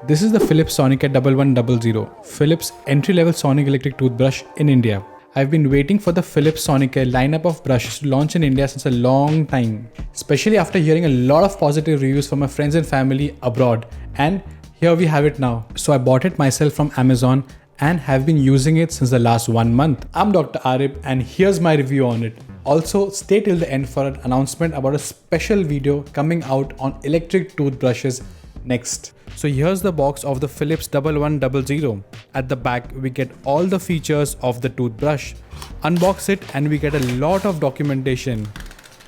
This is the Philips Sonicare 1100, Philips entry-level sonic electric toothbrush in India. I've been waiting for the Philips Sonicare lineup of brushes to launch in India since a long time, especially after hearing a lot of positive reviews from my friends and family abroad, and here we have it now. So I bought it myself from Amazon and have been using it since the last 1 month. I'm Dr. Arib and here's my review on it. Also, stay till the end for an announcement about a special video coming out on electric toothbrushes next. So here's the box of the Philips 1100. At the back, we get all the features of the toothbrush. Unbox it and we get a lot of documentation.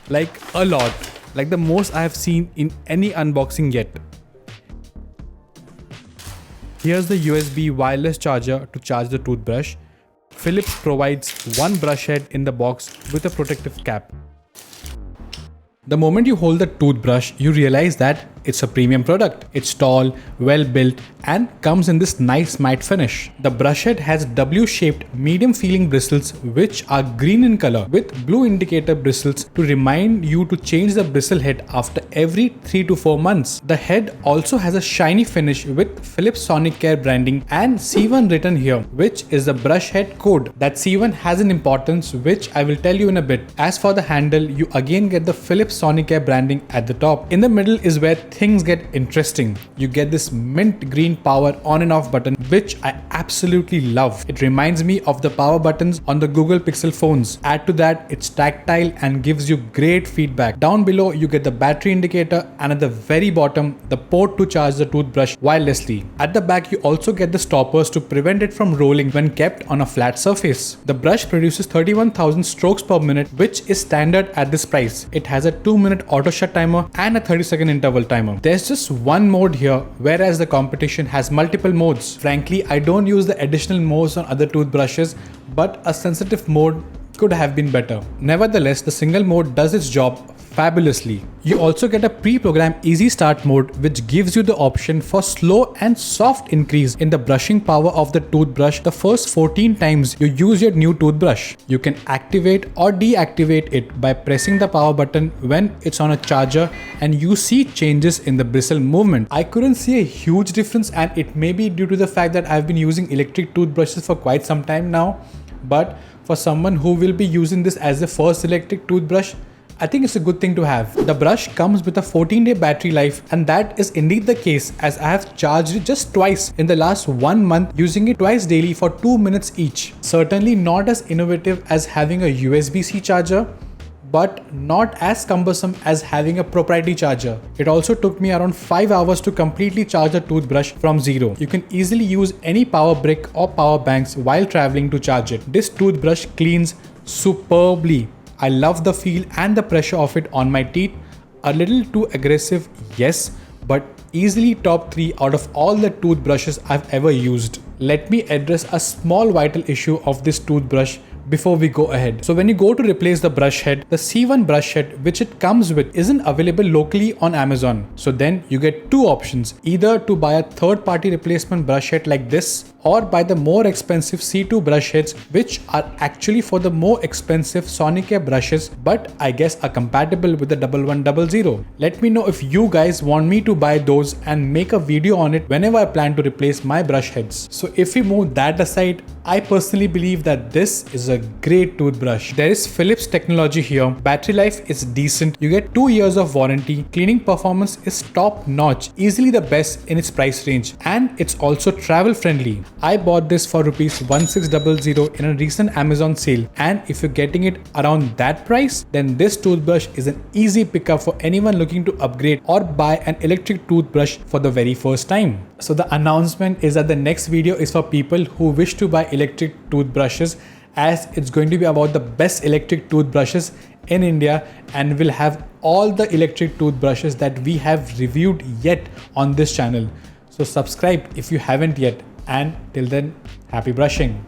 Like a lot. Like the most I have seen in any unboxing yet. Here's the USB wireless charger to charge the toothbrush. Philips provides one brush head in the box with a protective cap. The moment you hold the toothbrush, you realize that it's a premium product. It's tall, well built, and comes in this nice matte finish. The brush head has W-shaped medium feeling bristles which are green in color with blue indicator bristles to remind you to change the bristle head after every 3 to 4 months. The head also has a shiny finish with Philips Sonicare branding and C1 written here, which is the brush head code. That C1 has an importance which I will tell you in a bit. As for the handle, you again get the Philips Sonicare branding at the top. In the middle is where things get interesting. You get this mint green power on and off button, which I absolutely love. It reminds me of the power buttons on the Google Pixel phones. Add to that, it's tactile and gives you great feedback. Down below, you get the battery indicator, and at the very bottom, the port to charge the toothbrush wirelessly. At the back, you also get the stoppers to prevent it from rolling when kept on a flat surface. The brush produces 31,000 strokes per minute, which is standard at this price. It has a 2-minute auto shut timer and a 30-second interval timer. There's just one mode here, whereas the competition has multiple modes. Frankly, I don't use the additional modes on other toothbrushes, but a sensitive mode could have been better. Nevertheless, the single mode does its job fabulously. You also get a pre-programmed easy start mode which gives you the option for slow and soft increase in the brushing power of the toothbrush the first 14 times you use your new toothbrush. You can activate or deactivate it by pressing the power button when it's on a charger, and you see changes in the bristle movement. I couldn't see a huge difference, and it may be due to the fact that I've been using electric toothbrushes for quite some time now, but for someone who will be using this as the first electric toothbrush, I think it's a good thing to have. The brush comes with a 14-day battery life, and that is indeed the case, as I have charged it just twice in the last 1 month, using it twice daily for 2 minutes each. Certainly not as innovative as having a USB-C charger, but not as cumbersome as having a proprietary charger. It also took me around 5 hours to completely charge a toothbrush from zero. You can easily use any power brick or power banks while traveling to charge it. This toothbrush cleans superbly. I love the feel and the pressure of it on my teeth. A little too aggressive, yes, but easily top 3 out of all the toothbrushes I've ever used. Let me address a small vital issue of this toothbrush before we go ahead. So when you go to replace the brush head, the C1 brush head which it comes with isn't available locally on Amazon. So then you get 2 options, either to buy a third-party replacement brush head like this, or buy the more expensive C2 brush heads, which are actually for the more expensive Sonicare brushes, but I guess are compatible with the 1100. Let me know if you guys want me to buy those and make a video on it whenever I plan to replace my brush heads. So if we move that aside, I personally believe that this is a great toothbrush. There is Philips technology here. Battery life is decent. You get 2 years of warranty. Cleaning performance is top notch, easily the best in its price range, and it's also travel friendly. I bought this for rupees 1600 in a recent Amazon sale, and if you're getting it around that price, then this toothbrush is an easy pickup for anyone looking to upgrade or buy an electric toothbrush for the very first time. So the announcement is that the next video is for people who wish to buy electric toothbrushes, as it's going to be about the best electric toothbrushes in India, and will have all the electric toothbrushes that we have reviewed yet on this channel. So subscribe if you haven't yet, and till then, happy brushing.